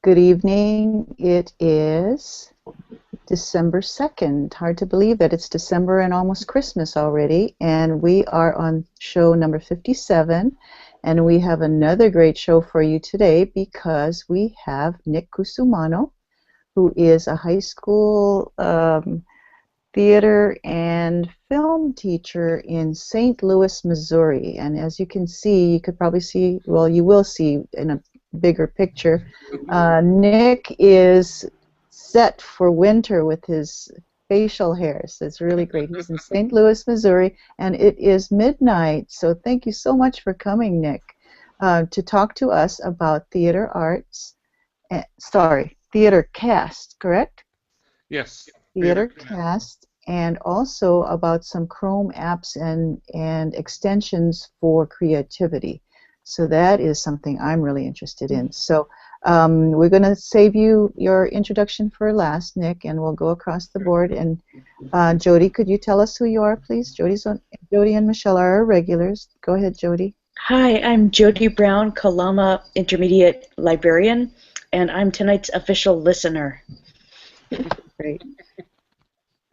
Good evening. It is December 2nd. Hard to believe that it's December and almost Christmas already. And we are on show number 57. And we have another great show for you today because we have Nick Cusumano, who is a high school theater and film teacher in St. Louis, Missouri. And as you can see, you could probably see, well, you will see in a bigger picture, Nick is set for winter with his facial hair. So it's really great. He's in St. Louis, Missouri, and it is midnight. So thank you so much for coming, Nick, to talk to us about theater arts. Theater cast, correct? Yes, Theater cast, and also about some Chrome apps and extensions for creativity. So that is something I'm really interested in. So we're going to save you your introduction for last, Nick, and we'll go across the board. And Jody, could you tell us who you are, please? Jody and Michelle are our regulars. Go ahead, Jody. Hi, I'm Jody Brown, Kalama Intermediate Librarian, and I'm tonight's official listener. Great.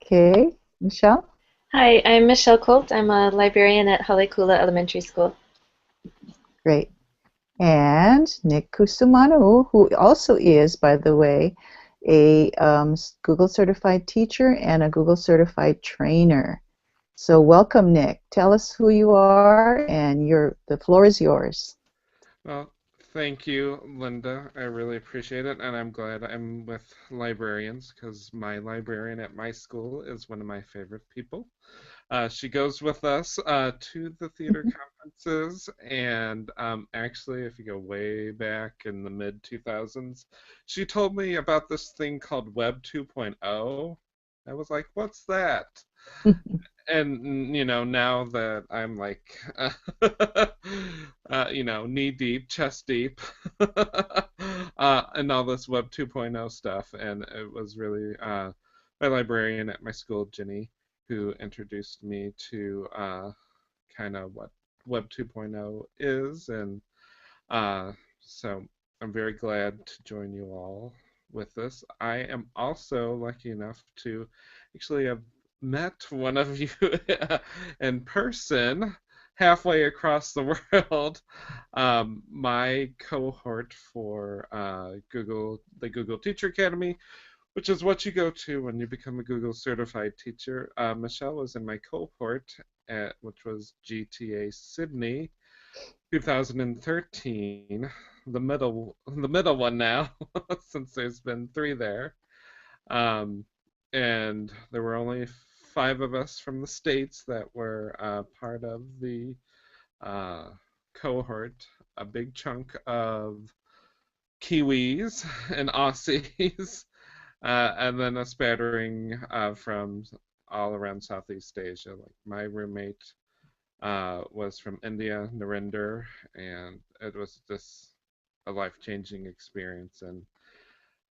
Okay, Michelle? Hi, I'm Michelle Colt. I'm a librarian at Haleakula Elementary School. Great. And Nick Cusumano, who also is, by the way, a Google certified teacher and a Google certified trainer. So welcome, Nick. Tell us who you are, and the floor is yours. well, thank you, Linda. I really appreciate it, and I'm glad I'm with librarians because my librarian at my school is one of my favorite people. She goes with us to the theater conferences, and actually, if you go way back in the mid 2000s, she told me about this thing called Web 2.0. I was like, what's that? And now that I'm like knee deep, chest deep and all this Web 2.0 stuff, and it was really my librarian at my school, Jenny, who introduced me to kind of what Web 2.0 is, and so I'm very glad to join you all with this. I am also lucky enough to actually have met one of you in person halfway across the world. My cohort for the Google Teacher Academy, which is what you go to when you become a Google certified teacher. Michelle was in my cohort which was GTA Sydney 2013, the middle one now, since there's been three there. And there were only 5 of us from the States that were part of the cohort, a big chunk of Kiwis and Aussies, and then a spattering from all around Southeast Asia. Like my roommate was from India, Narendra, and it was just a life-changing experience. And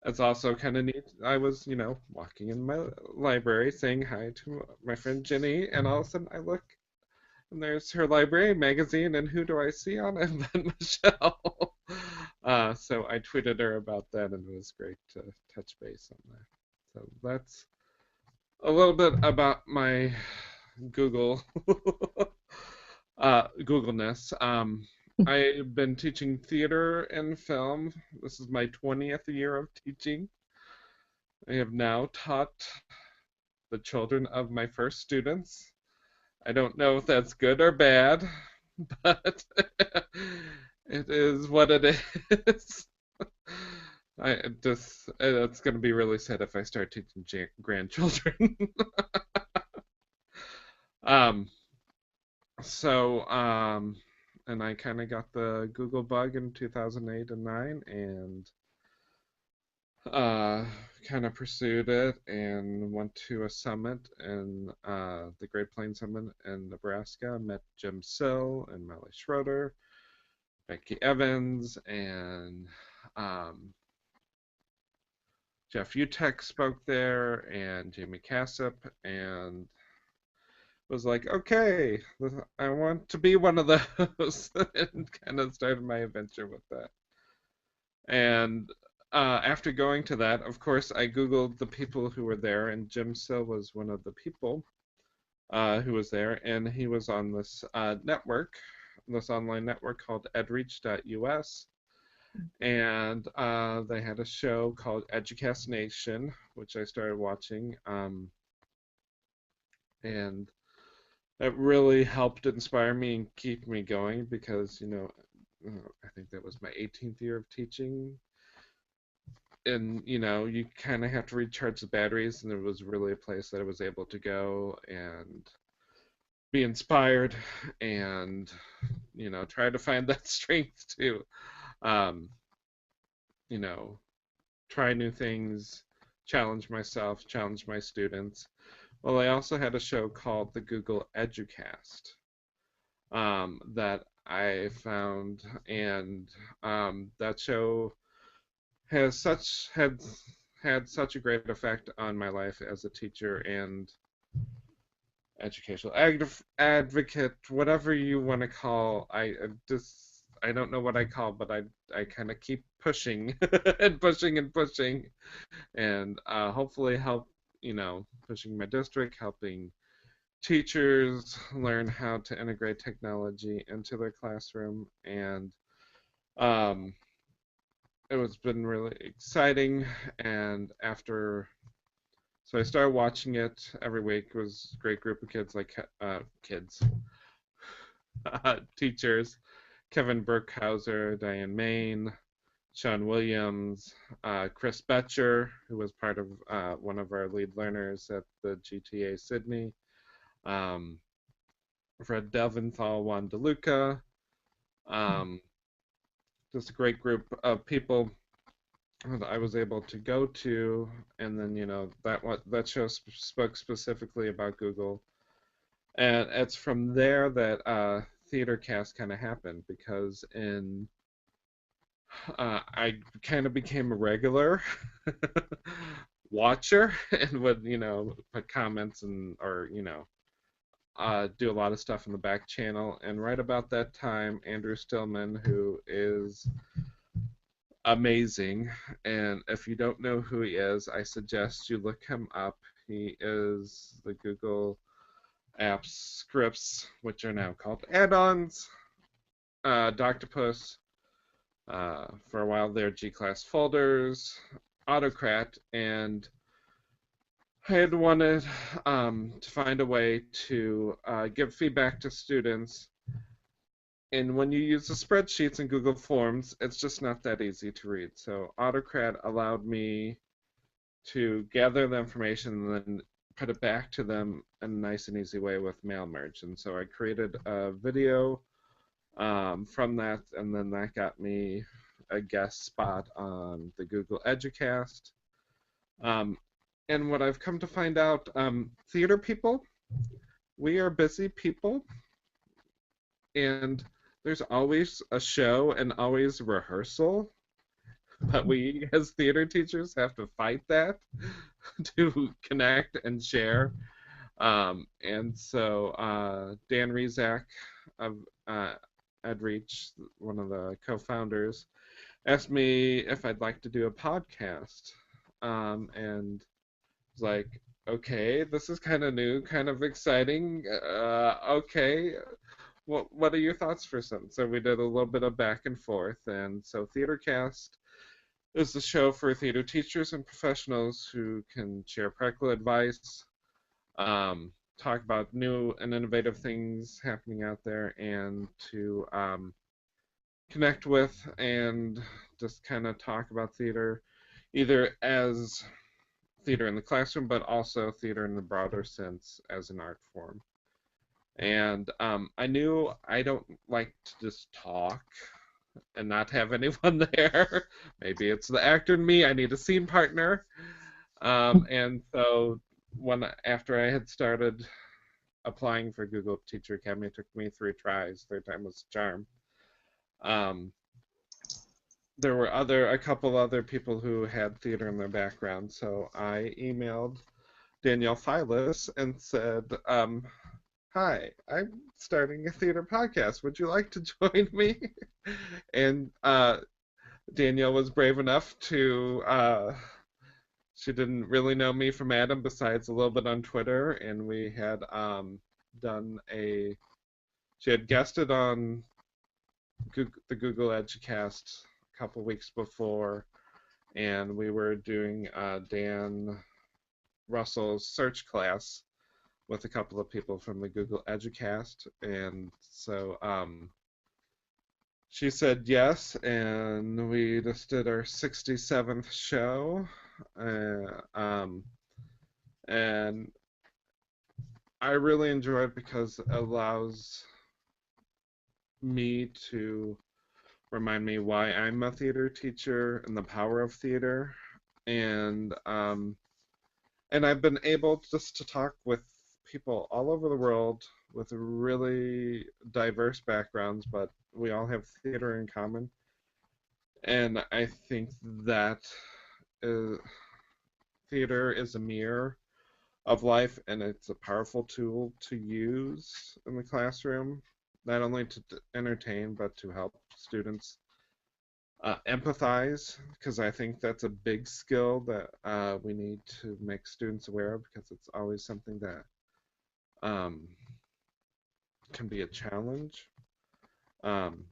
it's also kind of neat. I was, walking in my library saying hi to my friend Jenny, and all of a sudden I look and there's her library magazine, and who do I see on it but Michelle? So I tweeted her about that, and it was great to touch base on that. So that's a little bit about my Google Googleness. I've been teaching theater and film. This is my 20th year of teaching. I have now taught the children of my first students. I don't know if that's good or bad, but it is what it is. It's going to be really sad if I start teaching grandchildren. um, so, and I kind of got the Google bug in 2008 and 9, and kind of pursued it and went to a summit in the Great Plains Summit in Nebraska. Met Jim Sill and Molly Schroeder, Becky Evans, and Jeff Utek spoke there, and Jamie Cassip, and was like, okay, I want to be one of those, and kind of started my adventure with that. And after going to that, of course, I Googled the people who were there, and Jim Sill was one of the people who was there, and he was on this network, this online network called edreach.us, and they had a show called EduCast Nation, which I started watching, and it really helped inspire me and keep me going because, I think that was my 18th year of teaching, and you kind of have to recharge the batteries, and it was really a place that I was able to go and be inspired and try to find that strength to um, you know try new things, challenge myself, challenge my students. Well, I also had a show called the Google EduCast that I found, and that show has such had such a great effect on my life as a teacher and educational advocate, whatever you want to call. I don't know what I call, but I kind of keep pushing and pushing and pushing, and hopefully help pushing my district, helping teachers learn how to integrate technology into their classroom, and um, it was been really exciting. And after so I started watching it every week. It was a great group of kids, like kids, teachers, Kevin Burkhauser, Diane Main, Sean Williams, Chris Betcher, who was part of one of our lead learners at the GTA Sydney, um, Fred Delventhal, Juan DeLuca, um, just a great group of people that I was able to go to, and then that show spoke specifically about Google, and it's from there that TheatreCast kind of happened because I kind of became a regular watcher and would put comments and or do a lot of stuff in the back channel. And right about that time, Andrew Stillman, who is amazing, and if you don't know who he is, I suggest you look him up. He is the Google Apps scripts, which are now called add-ons, Doctopus, for a while there, G-Class folders, Autocrat, and I had wanted to find a way to give feedback to students. And when you use the spreadsheets in Google Forms, it's just not that easy to read. So Autocrat allowed me to gather the information and then put it back to them in a nice and easy way with mail merge. And so I created a video from that, and then that got me a guest spot on the Google EduCast. And what I've come to find out, theater people, we are busy people, and there's always a show and always rehearsal, but we as theater teachers have to fight that to connect and share. And so Dan Rizak of EdReach, one of the co-founders, asked me if I'd like to do a podcast. And was like, okay, this is kind of new, kind of exciting. Okay, what are your thoughts for something? So we did a little bit of back and forth, and so TheatreCast is the show for theater teachers and professionals who can share practical advice, talk about new and innovative things happening out there, and to connect with and just kind of talk about theater, either as theater in the classroom, but also theater in the broader sense as an art form. And I knew I don't like to just talk and not have anyone there. Maybe it's the actor in me. I need a scene partner. And so after I had started applying for Google Teacher Academy, it took me 3 tries. Third time was a charm. There were a couple other people who had theater in their background, so I emailed Danielle Files and said, hi, I'm starting a theater podcast. Would you like to join me? And Danielle was brave enough to. She didn't really know me from Adam, besides a little bit on Twitter, and we had done a. She had guested on the Google EduCast a couple weeks before, and we were doing Dan Russell's search class with a couple of people from the Google EduCast, and so she said yes, and we just did our 67th show, and I really enjoy it because it allows me to remind me why I'm a theater teacher and the power of theater, and I've been able just to talk with people all over the world with really diverse backgrounds, but we all have theater in common. And I think that uh, theater is a mirror of life, and it's a powerful tool to use in the classroom, not only to entertain, but to help students empathize, because I think that's a big skill that we need to make students aware of, because it's always something that can be a challenge. Um,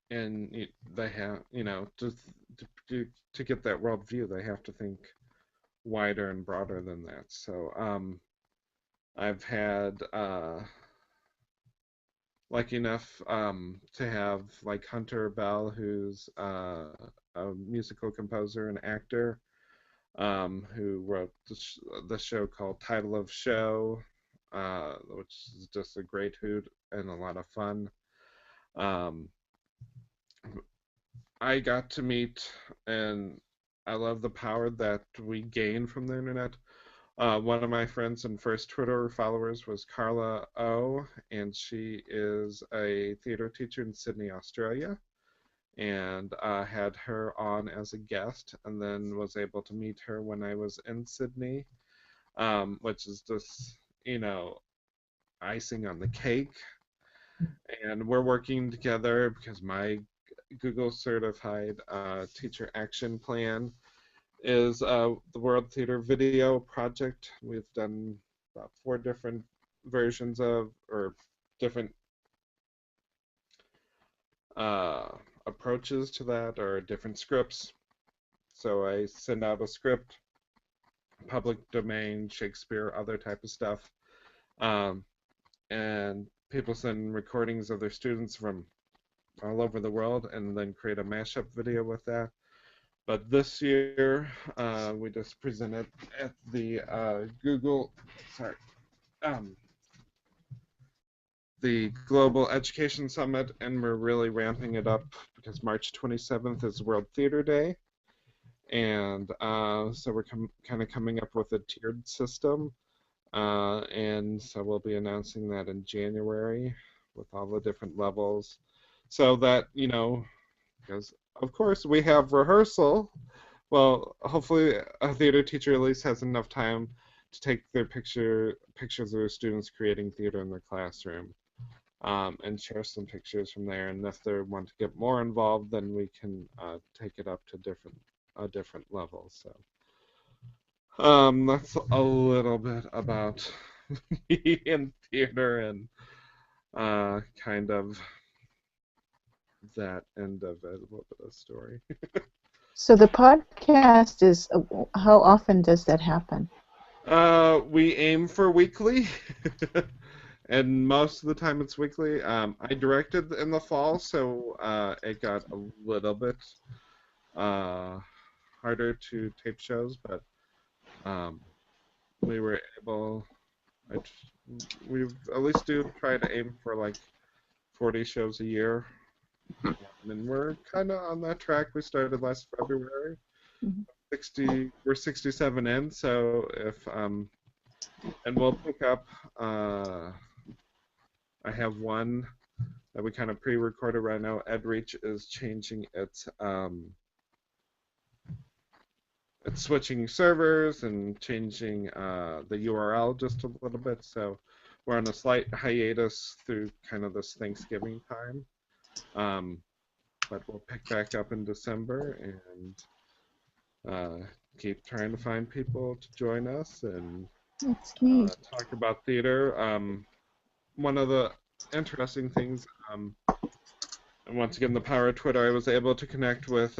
and they have, to get that worldview, they have to think wider and broader than that. So I've had lucky enough to have like Hunter Bell, who's a musical composer and actor, who wrote the show called Title of Show, which is just a great hoot and a lot of fun. I got to meet, and I love the power that we gain from the internet. One of my friends and first Twitter followers was Carla O, and she is a theater teacher in Sydney, Australia, and had her on as a guest, and then was able to meet her when I was in Sydney, which is just, icing on the cake. And we're working together because my Google certified teacher action plan is the World Theater Video Project. We've done about 4 different versions of, or different approaches to that, or different scripts. So I send out a script, public domain, Shakespeare, other type of stuff, and people send recordings of their students from all over the world, and then create a mashup video with that. But this year, we just presented at the the Global Education Summit, and we're really ramping it up because March 27th is World Theater Day, and so we're kind of coming up with a tiered system, and so we'll be announcing that in January with all the different levels, so that, because of course we have rehearsal. Well, hopefully a theater teacher at least has enough time to take their pictures of their students creating theater in their classroom, and share some pictures from there. And if they want to get more involved, then we can take it up to different levels. So that's a little bit about me in theater, and kind of that end of it, a little bit of story. So the podcast is, how often does that happen? We aim for weekly, and most of the time it's weekly. I directed in the fall, so it got a little bit harder to tape shows, but we were able. We at least do try to aim for like 40 shows a year, and we're kind of on that track. We started last February. Mm-hmm. We're 67 in, so if and we'll pick up. I have one that we kind of pre-recorded right now. EdReach is changing it's switching servers and changing the URL just a little bit. So we're on a slight hiatus through kind of this Thanksgiving time. but we'll pick back up in December and keep trying to find people to join us and That's neat. talk about theater. One of the interesting things, and once again, the power of Twitter, I was able to connect with.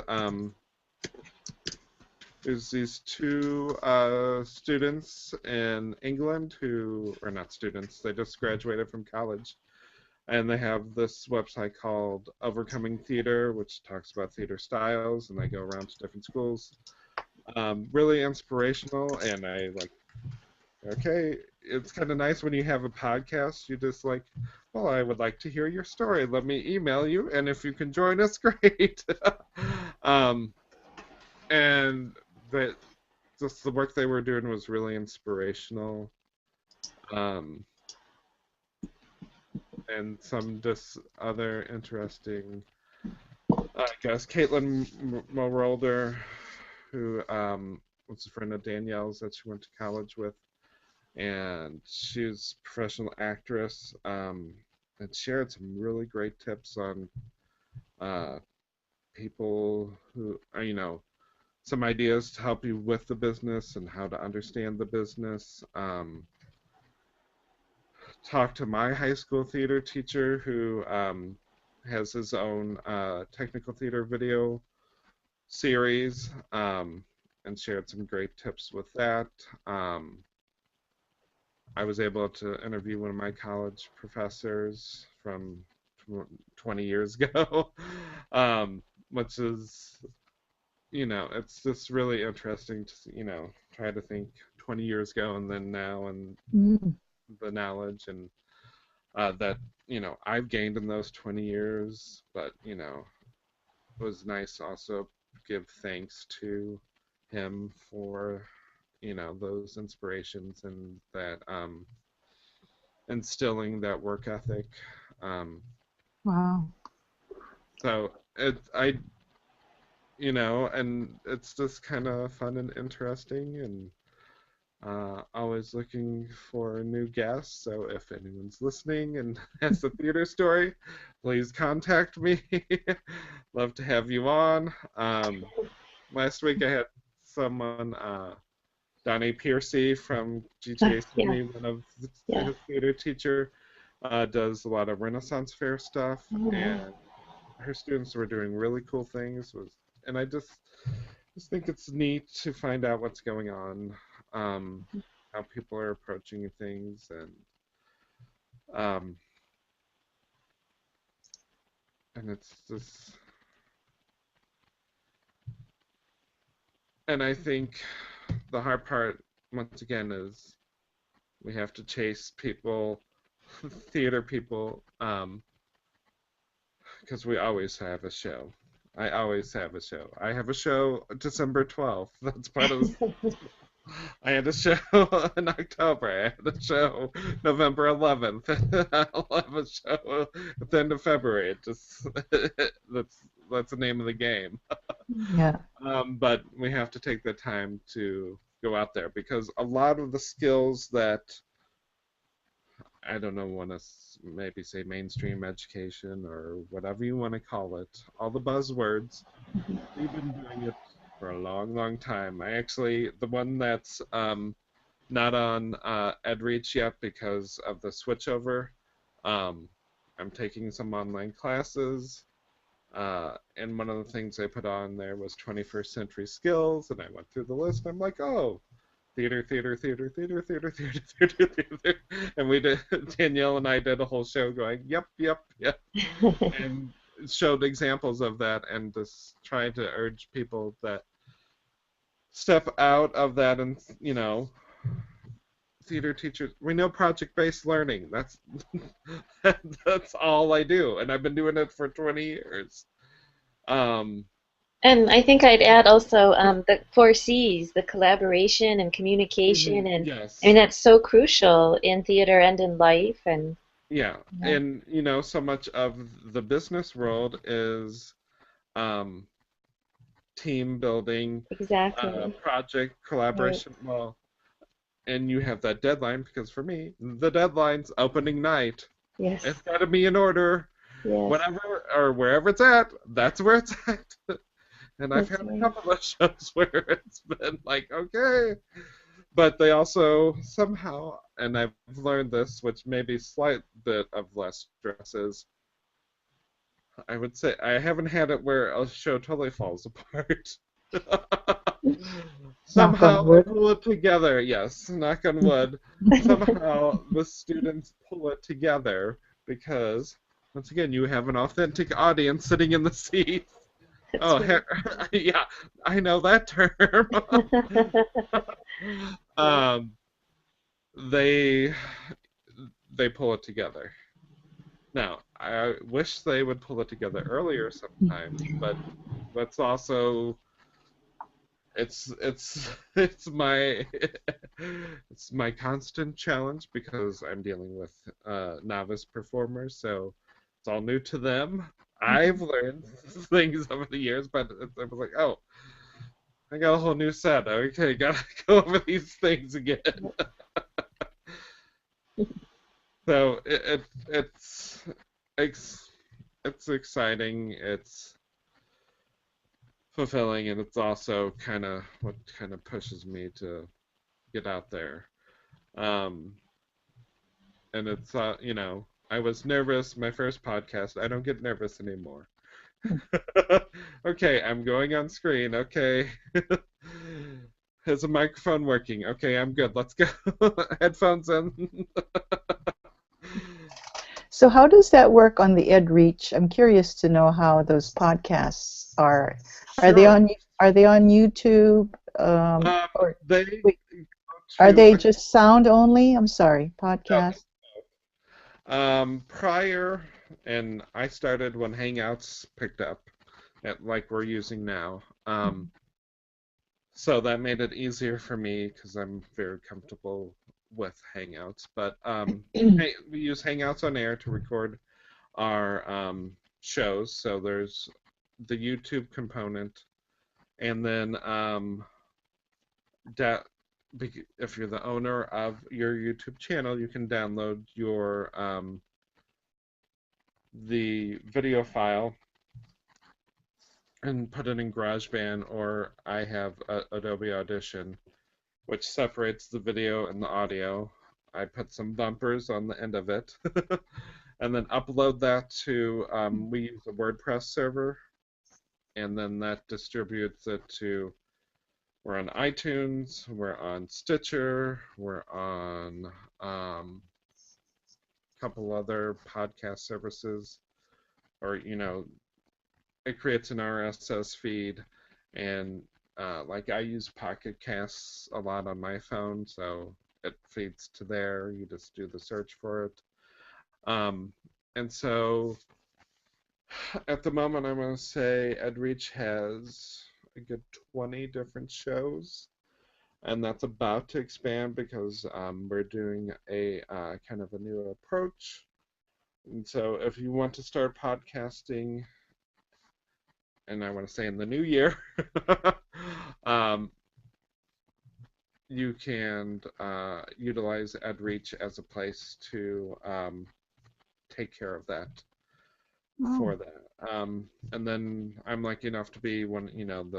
There's these two students in England who, or not students, they just graduated from college, and they have this website called Overcoming Theater, which talks about theater styles, and they go around to different schools. Really inspirational, and I like, okay, it's kind of nice when you have a podcast, you just like, well, I would like to hear your story. Let me email you, and if you can join us, great. And that just the work they were doing was really inspirational. And some just other interesting, I guess, Caitlin Mowrolder, who was a friend of Danielle's that she went to college with, and she's a professional actress, and shared some really great tips on people who, some ideas to help you with the business and how to understand the business. Talked to my high school theater teacher who has his own technical theater video series, and shared some great tips with that. I was able to interview one of my college professors from 20 years ago, which is, it's just really interesting to, try to think 20 years ago and then now and the knowledge and that, I've gained in those 20 years, but, it was nice to also give thanks to him for, those inspirations and that instilling that work ethic. Wow. So and it's just kind of fun and interesting, and always looking for new guests. So if anyone's listening and has a theater story, please contact me. Love to have you on. Last week I had someone, Donnie Piercy from GTAC, one of his theater teacher, does a lot of Renaissance Fair stuff, and her students were doing really cool things. And I just think it's neat to find out what's going on, how people are approaching things, and it's just, and I think the hard part, once again, is we have to chase people, theater people, because we always have a show. I always have a show. I have a show December 12th. That's part of. I had a show in October. I had a show November 11th. I'll have a show at the end of February. It just that's the name of the game. Yeah. But we have to take the time to go out there because a lot of the skills that I don't know, want to maybe say mainstream education or whatever you want to call it, all the buzzwords, we've been doing it for a long, long time. I actually, the one that's not on EdReach yet because of the switchover, I'm taking some online classes, and one of the things I put on there was 21st century skills, and I went through the list, and I'm like, oh, theater, and we did. Danielle and I did a whole show going, yep, and showed examples of that, and just trying to urge people that step out of that, and theater teachers, we know project-based learning. That's all I do, and I've been doing it for 20 years. And I think I'd add also the 4 C's, the collaboration and communication, and yes. I mean that's so crucial in theater and in life, and yeah, and so much of the business world is team building, exactly, project collaboration. Right. Well, and you have that deadline because for me, the deadline's opening night. Yes. It's got to be in order. Yes, whatever or wherever it's at, that's where it's at. And I've that's had a right. couple of shows where it's been like, okay. But they also somehow, and I've learned this, which may be slight bit of less stress, is I would say I haven't had it where a show totally falls apart. Knock Somehow on they wood. pull it together. Yes, knock on wood. Somehow the students pull it together because, once again, you have an authentic audience sitting in the seats. That's Oh, right. yeah, I know that term. Yes. um, they they pull it together. Now, I wish they would pull it together earlier sometimes, but that's also it's my it's my constant challenge because I'm dealing with novice performers, so it's all new to them. I've learned things over the years, but I was like, oh, I got a whole new set. Okay, gotta go over these things again. So it's it's exciting. It's fulfilling, and it's also kind of what kind of pushes me to get out there. Um, and it's I was nervous my first podcast. I don't get nervous anymore. Okay, I'm going on screen. Okay. Is a microphone working? Okay, I'm good. Let's go. Headphones in. So how does that work on the EdReach? I'm curious to know how those podcasts are. Are they Sure. on YouTube? Or They wait, go are to they just sound only? I'm sorry, no, podcast. prior, and I started when Hangouts picked up, like we're using now. So that made it easier for me because I'm very comfortable with Hangouts. But hey, we use Hangouts on Air to record our shows. So there's the YouTube component, and then if you're the owner of your YouTube channel, you can download your the video file and put it in GarageBand, or I have Adobe Audition, which separates the video and the audio. I put some bumpers on the end of it, and then upload that to, we use a WordPress server, and then that distributes it to, we're on iTunes, we're on Stitcher, we're on a couple other podcast services, or, it creates an RSS feed, and like I use Pocket Casts a lot on my phone, so it feeds to there. You just do the search for it. Um, and so at the moment, I'm going to say EdReach has a good 20 different shows, and that's about to expand because we're doing a kind of a new approach. And so if you want to start podcasting, and I want to say in the new year, um, you can utilize EdReach as a place to take care of that Oh, for that. And then I'm lucky enough to be one of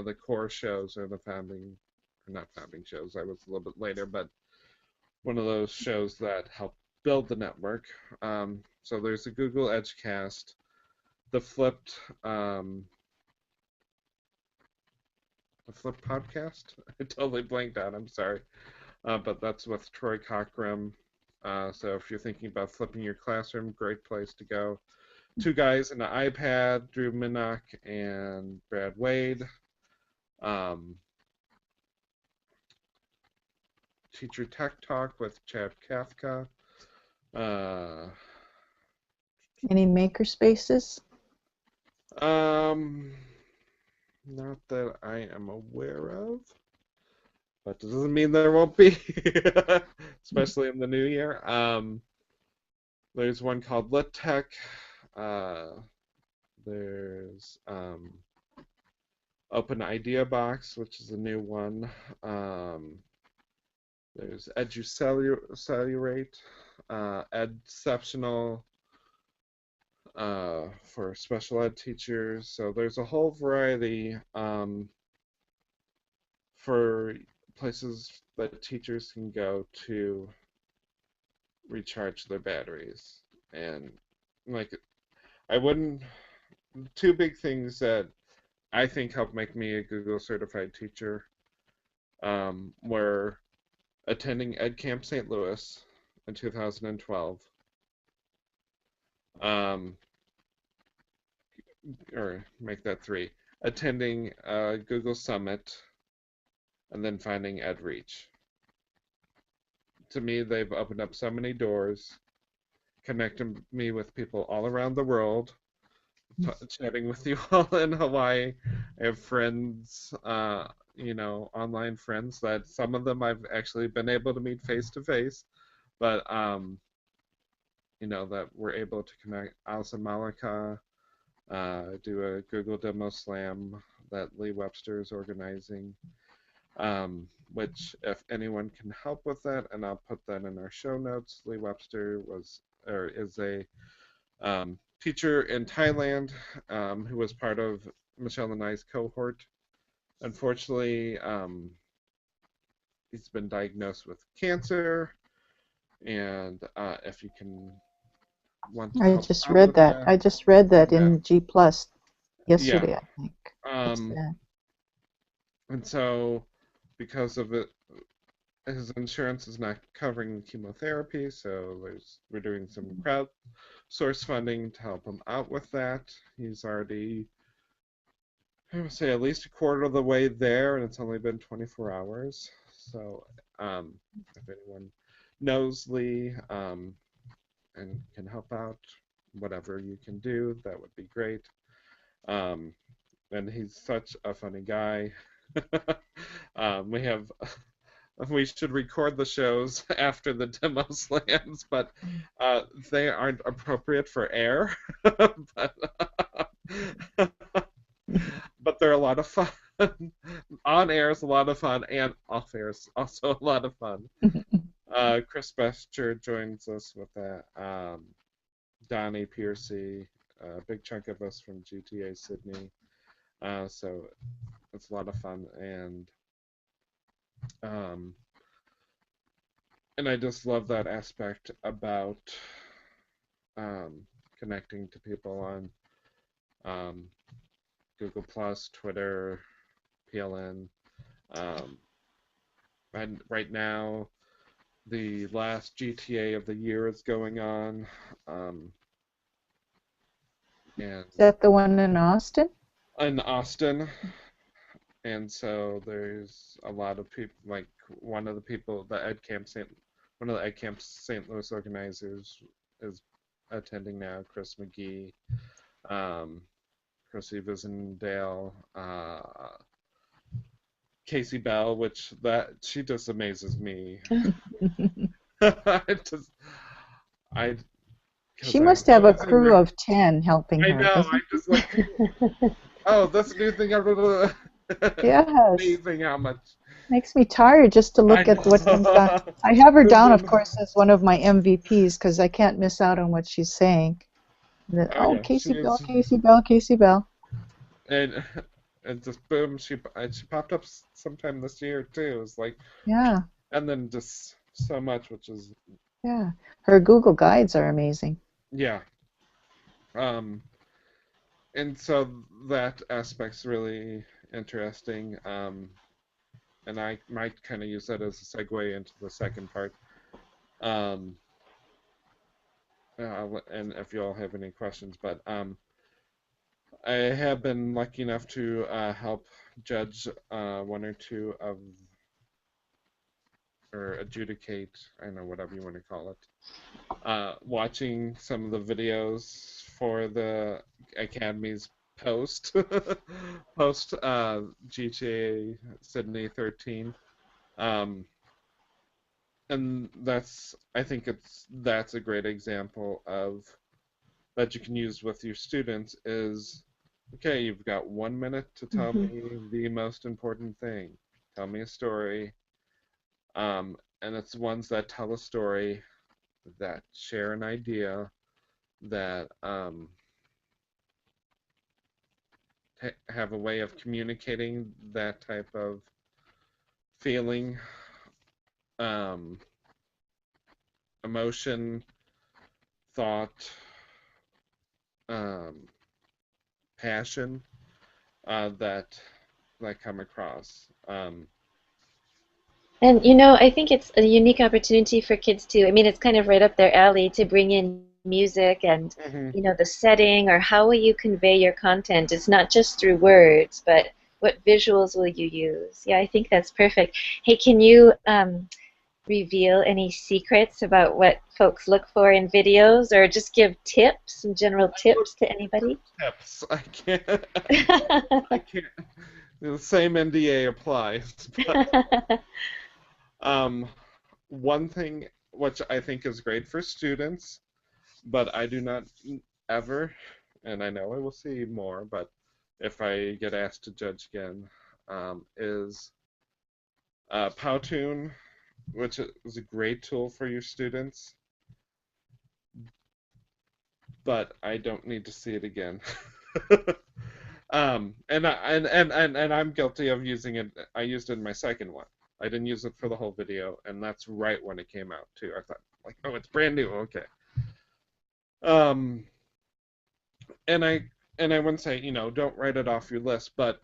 the core shows, or the founding, or not founding shows. I was a little bit later, but one of those shows that helped build the network. So there's the Google Edgecast, the Flip podcast. I totally blanked out. I'm sorry, but that's with Troy Cockrum. So if you're thinking about flipping your classroom, great place to go. Two guys and an iPad, Drew Minnock and Brad Wade. Um, Teacher Tech Talk with Chad Kafka. Uh, any maker spaces? um, Not that I am aware of, but it doesn't mean there won't be, especially in the new year. There's one called Lit Tech. Uh, there's Open Idea Box, which is a new one. There's Educellurate, Edceptional, for special ed teachers. So there's a whole variety for places that teachers can go to recharge their batteries. And like, I wouldn't, two big things that I think helped make me a Google certified teacher were attending Ed Camp St. Louis in 2012, um, or make that three, attending Google Summit, and then finding EdReach. To me, they've opened up so many doors, connecting me with people all around the world, chatting with you all in Hawaii. I have friends, online friends that some of them I've actually been able to meet face to face, but that we're able to connect. Alison Malika, do a Google Demo Slam that Lee Webster is organizing. Which if anyone can help with that, and I'll put that in our show notes. Lee Webster is a teacher in Thailand who was part of Michelle and I's cohort. Unfortunately, he's been diagnosed with cancer, and if you can want to I help just out read with that. that, I just read that yeah, in G Plus yeah. yesterday, I think. It's Um, sad. and so because of it, his insurance is not covering chemotherapy, so we're doing some crowdsource funding to help him out with that. He's already, I would say, at least a quarter of the way there, and it's only been 24 hours. So, if anyone knows Lee and can help out, whatever you can do, that would be great. Um, and he's such a funny guy. We should record the shows after the demo slams, but they aren't appropriate for air. but, but they're a lot of fun. On air is a lot of fun, and off air is also a lot of fun. Chris Bester joins us with that. Donnie Piercy, a big chunk of us from GTA Sydney. So it's a lot of fun, um, and I just love that aspect about connecting to people on Google Plus, Twitter, PLN. And right now, the last GTA of the year is going on, and Is that the one in Austin? in Austin. And so there's a lot of people, like one of the people, one of the Ed Camp St. Louis organizers is attending now, Chris McGee, Chrissy Visendale, Casey Bell, which she just amazes me. I just, I, She because must have a crew of 10 helping I her, know, I doesn't just like, oh, that's a new thing I've been. she? Yes. Amazing how much. Makes me tired just to I look at what comes down. know. I have her down, of Listen. course, as one of my MVPs because I can't miss out on what she's saying. Oh Oh, yeah, she Casey Bell, is, Casey Bell, Casey Bell. and just boom, she popped up sometime this year too. It was like, Yeah, and then just so much, which is yeah. Her Google Guides are amazing. yeah. Um, and so that aspect's really interesting. And I might kind of use that as a segue into the second part. Um, and if you all have any questions, but I have been lucky enough to help judge one or two of, or adjudicate, I don't know, whatever you want to call it, watching some of the videos for the Academy's post post GTA Sydney 13, and I think that's a great example of that you can use with your students is, okay, you've got 1 minute to tell me the most important thing. Tell me a story. And it's ones that tell a story, that share an idea, that have a way of communicating that type of feeling, um, emotion, thought, um, passion that come across. And I think it's a unique opportunity for kids to, I mean, it's kind of right up their alley to bring in music and, Mhm. the setting or how will you convey your content. It's not just through words, but what visuals will you use? Yeah, I think that's perfect. Hey, can you reveal any secrets about what folks look for in videos or just give tips, some general I would tips to anybody? tips. I can't. I can't. The same NDA applies. But um, one thing which I think is great for students, but I do not ever, and I know I will see more, but if I get asked to judge again, is Powtoon, which is a great tool for your students, but I don't need to see it again. And I'm guilty of using it. I used it in my second one. I didn't use it for the whole video, and that's right when it came out too. I thought, like, oh, it's brand new. Okay. Um, and I wouldn't say, don't write it off your list, but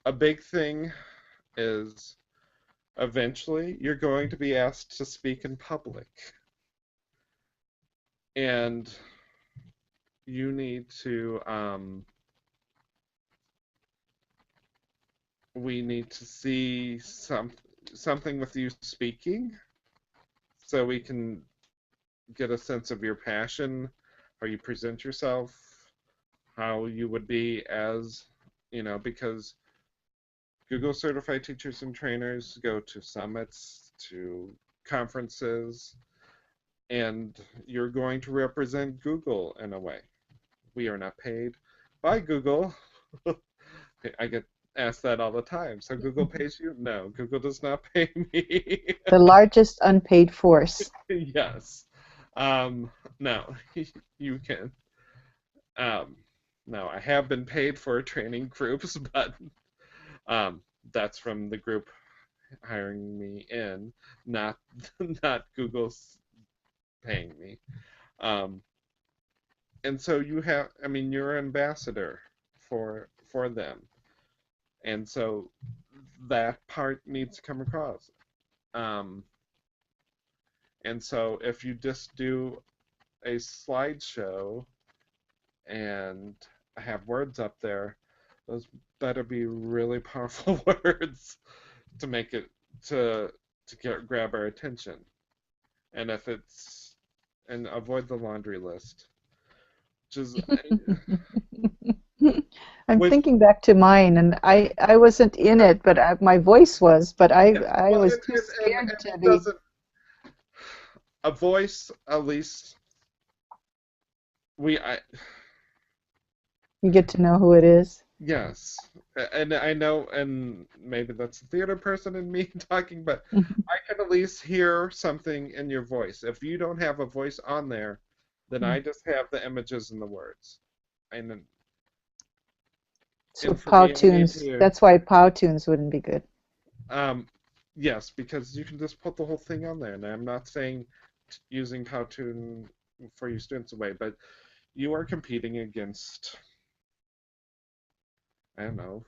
a big thing is eventually you're going to be asked to speak in public, and you need to we need to see something with you speaking so we can get a sense of your passion, how you present yourself, how you would be as, because Google certified teachers and trainers go to summits, to conferences, and you're going to represent Google in a way. We are not paid by Google. I get asked that all the time. So Google pays you? No, Google does not pay me. The largest unpaid force. Yes. No, you can. Um, no, I have been paid for training groups, but um, that's from the group hiring me in, not not Google's paying me. Um, and so I mean, you're an ambassador for them, and so that part needs to come across. Um, and so if you just do a slideshow and have words up there, those better be really powerful words to make it to grab our attention. And if it's and avoid the laundry list, which is I'm which thinking back to mine, and I wasn't in it, but my voice was, but yeah, I well, was too and scared to it be. doesn't a voice at least we I You get to know who it is. yes, and I know, and maybe that's the theater person in me talking, but I can at least hear something in your voice. If you don't have a voice on there, then I just have the images and the words. And So and for me, I need Powtoons, to that's why Powtoons wouldn't be good. um, yes, because you can just put the whole thing on there. And I'm not saying using Powtoon for your students away, but you are competing against, I don't know,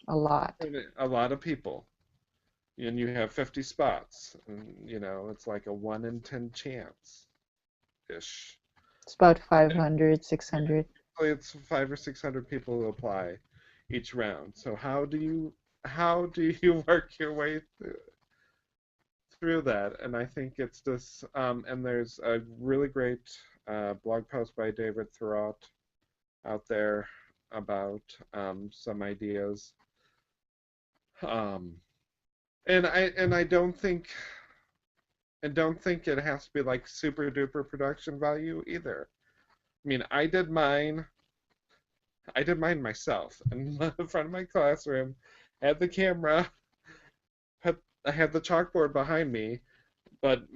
A lot. a lot of people. And you have 50 spots. And, it's like a 1 in 10 chance ish. It's about 500, 600. It's 500 or 600 people who apply each round. So how do you work your way through that? And I think it's this. And there's a really great blog post by David Thurot out there about some ideas. Um, and I don't think it has to be like super duper production value either. I mean, I did mine myself in front of my classroom, had the camera, I had the chalkboard behind me, but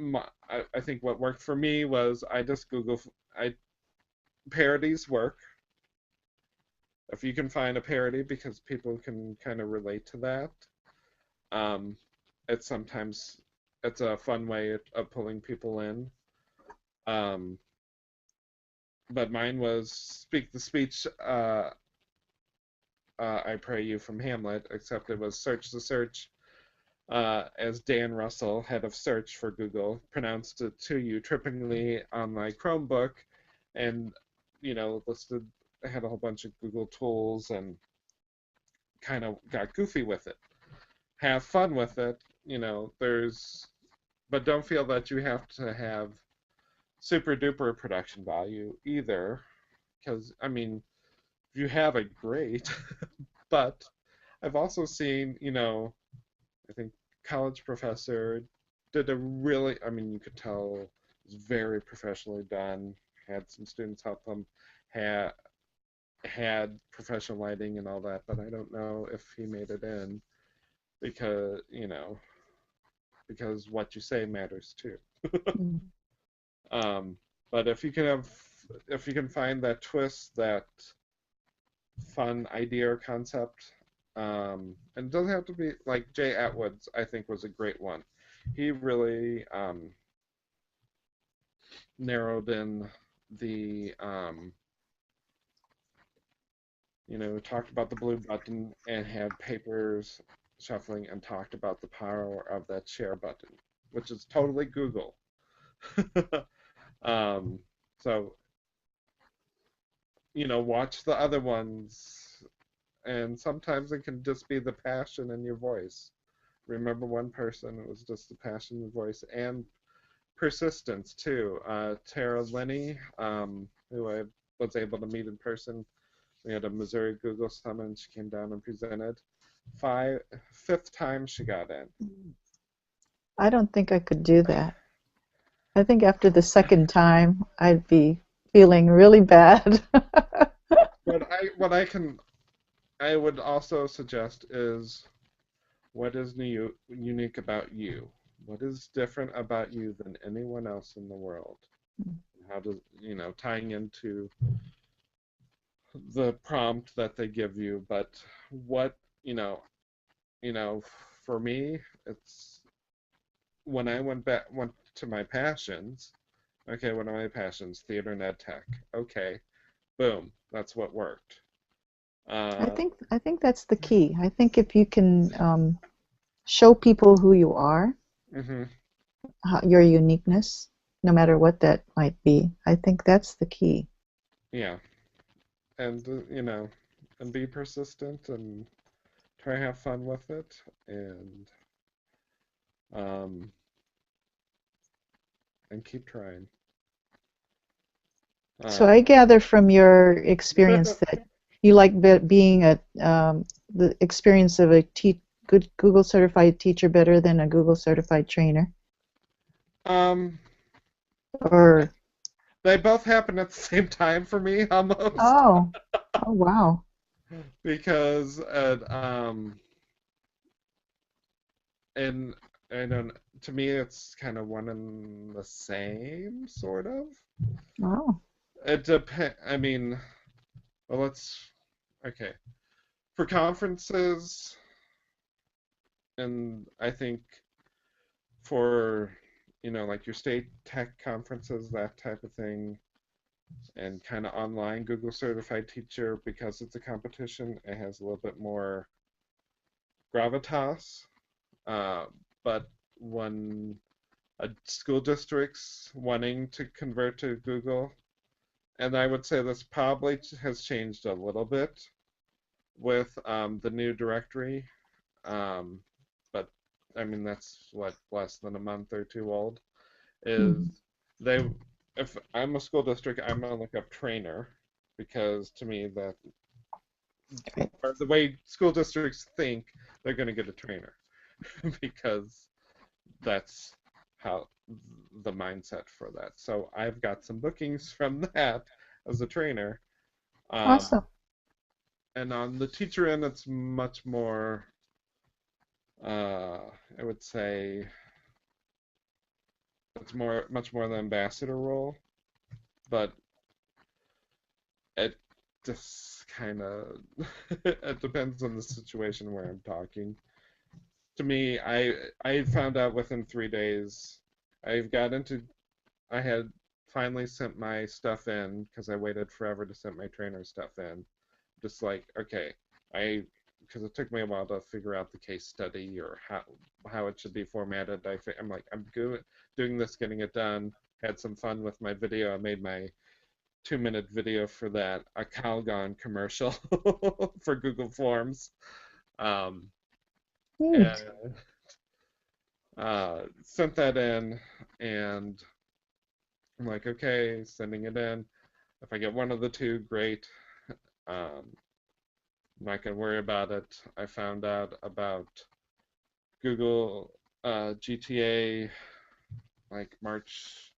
I think what worked for me was I just parodies work. If you can find a parody because people can kind of relate to that, um, sometimes it's a fun way of pulling people in. Um, but mine was speak the speech. I pray you from Hamlet, except it was search the search. As Dan Russell, head of search for Google, pronounced it to you trippingly on my Chromebook, and listed. I had a whole bunch of Google tools and kind of got goofy with it. Have fun with it. But don't feel that you have to have super duper production value either, because I mean, if you have it, great. But I've also seen, I think college professor did a really, I mean, you could tell it was very professionally done. Had some students help them. Had professional lighting and all that, but I don't know if he made it in because because what you say matters too. Mm. Um, but if you can find that twist, that fun idea or concept, and it doesn't have to be like Jay Atwood's. I think was a great one. He really narrowed in the talked about the blue button and had papers shuffling and talked about the power of that share button, which is totally Google. um, so watch the other ones, and sometimes it can just be the passion in your voice. Remember one person, it was just the passion in the voice and persistence too. Tara Lenny, who I was able to meet in person. We had a Missouri Google Summit, and she came down and presented. Fifth time she got in. I don't think I could do that. I think after the second time, I'd be feeling really bad. But I would also suggest is what is unique about you? What is different about you than anyone else in the world? How does, tying into the prompt that they give you, but what, you know, for me, it's when I went to my passions. Okay, what are my passions? Theater and ed tech. Okay, boom, that's what worked. I Uh, think I think that's the key. I think if you can show people who you are, mhm, your uniqueness, no matter what that might be, I think that's the key. yeah, and and be persistent and try to have fun with it, um, and keep trying. So Uh, I gather from your experience that you like being the experience of a good Google certified teacher better than a Google certified trainer, um, or they both happen at the same time for me almost, oh, oh wow. because and don't to me it's kind of one and the same sort of. Oh. It depend. I mean, well, okay for conferences, and I think for like your state tech conferences, that type of thing, and kind of online Google certified teacher, because it's a competition, it has a little bit more gravitas. Uh, but when a school district's wanting to convert to Google, and I would say this probably has changed a little bit with the new directory, um, but I mean that's what less than a month or two old. Is Mhm. they if I'm a school district, I'm gonna look up trainer, because to me that Right. or the way school districts think, they're gonna get a trainer because that's how the mindset for that. So I've got some bookings from that as a trainer. Um, Awesome. and on the teacher end, it's much more, uh, I would say, it's much more the ambassador role, but it just kind of it depends on the situation where I'm talking. To me, I found out within 3 days. I've got into I had finally sent my stuff in because I waited forever to send my trainer stuff in. Just like, okay, I because it took me a while to figure out the case study or how it should be formatted. I'm like, I'm good doing this, getting it done. Had some fun with my video. I made my 2-minute video for that, a Calgon commercial for Google Forms. Um, Neat. and sent that in, and I'm like, okay, sending it in. If I get one of the two, great. I'm not gonna worry about it. I found out about Google GTA like March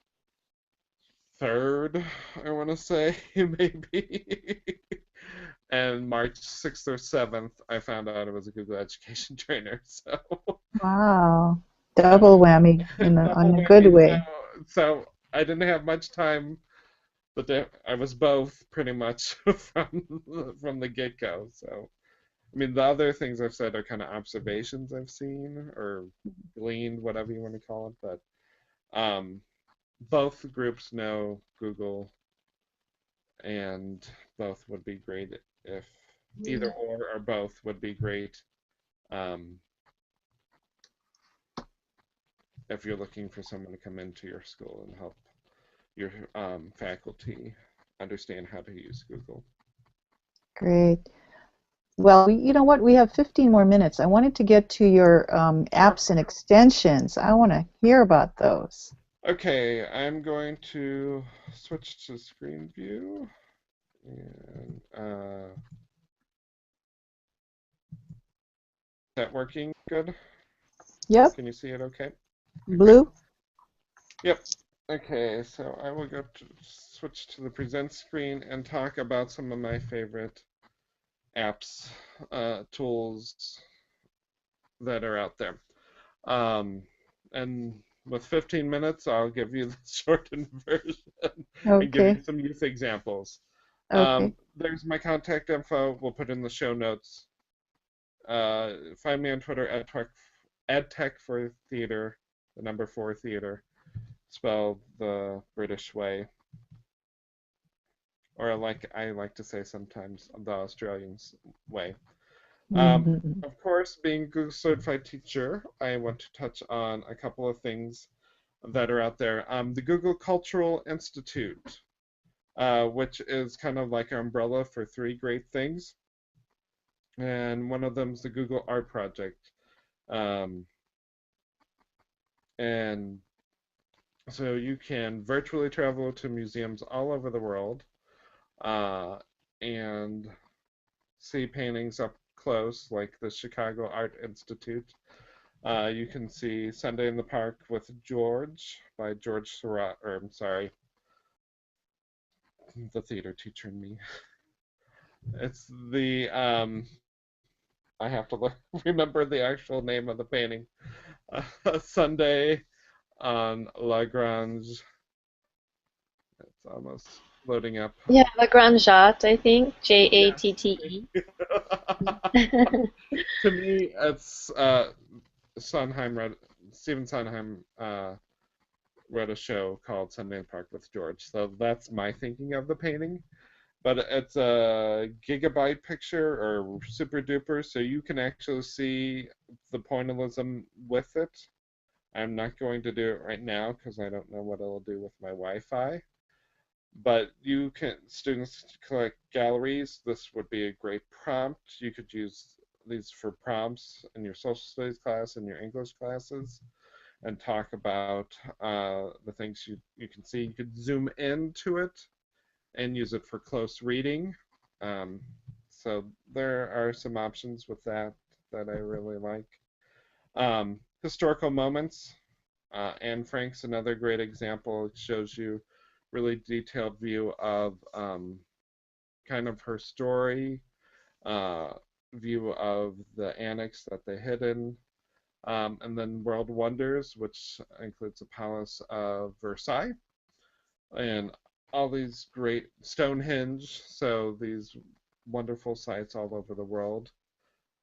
3rd, I want to say, maybe. And March 6th or 7th, I found out it was a Google Education trainer. So Wow. Double whammy double on a good whammy. way. So I didn't have much time, but I was both pretty much from the get-go. So I mean, the other things I've said are kind of observations I've seen or gleaned, whatever you want to call it. But both groups know Google, and both would be great if either or both would be great um, if you're looking for someone to come into your school and help your faculty understand how to use Google. Great. Well, you know what? We have 15 more minutes. I wanted to get to your Sure. apps and extensions. I want to hear about those. Okay, I'm going to switch to screen view. And is that working good? Yep. Can you see it okay? Great. Blue. Yep. Okay, so I will go to switch to the present screen and talk about some of my favorite apps, tools that are out there. Um, and with 15 minutes, I'll give you the shortened version and give you Okay. some use examples. Okay. There's my contact info. We'll put in the show notes. Find me on Twitter at Tech for Theater, the number 4 theater, spelled the British way, or like I like to say sometimes, the Australian way. Mhm. Of course, being a Google certified teacher, I want to touch on a couple of things that are out there. The Google Cultural Institute, which is kind of like an umbrella for 3 great things, and one of them is the Google Art Project. Um, and so you can virtually travel to museums all over the world uh, and see paintings up close, like the Chicago Art Institute. You can see Sunday in the Park with George by George Seurat, or I'm sorry, the theater teacher in me. It's I have to remember the actual name of the painting. Sunday on La Grange. It's almost loading up. Yeah, La Grande Jatte, I think. Yes. Jatte. To me, it's Sondheim read Stephen Sondheim wrote a show called Sunday in the Park with George. So that's my thinking of the painting. But it's a gigabyte picture or super duper, so you can actually see the pointillism with it. I'm not going to do it right now because I don't know what it'll do with my Wi-Fi. But students collect galleries. This would be a great prompt. You could use these for prompts in your social studies class and your English classes and talk about the things you can see. You could zoom into it and use it for close reading. Um, so there are some options with that I really like. Historical moments. Anne Frank's another great example. It shows you really detailed view of kind of her story, uh, view of the annex that they hid in, And then World Wonders, which includes the Palace of Versailles and all these great Stonehenge, so these wonderful sites all over the world.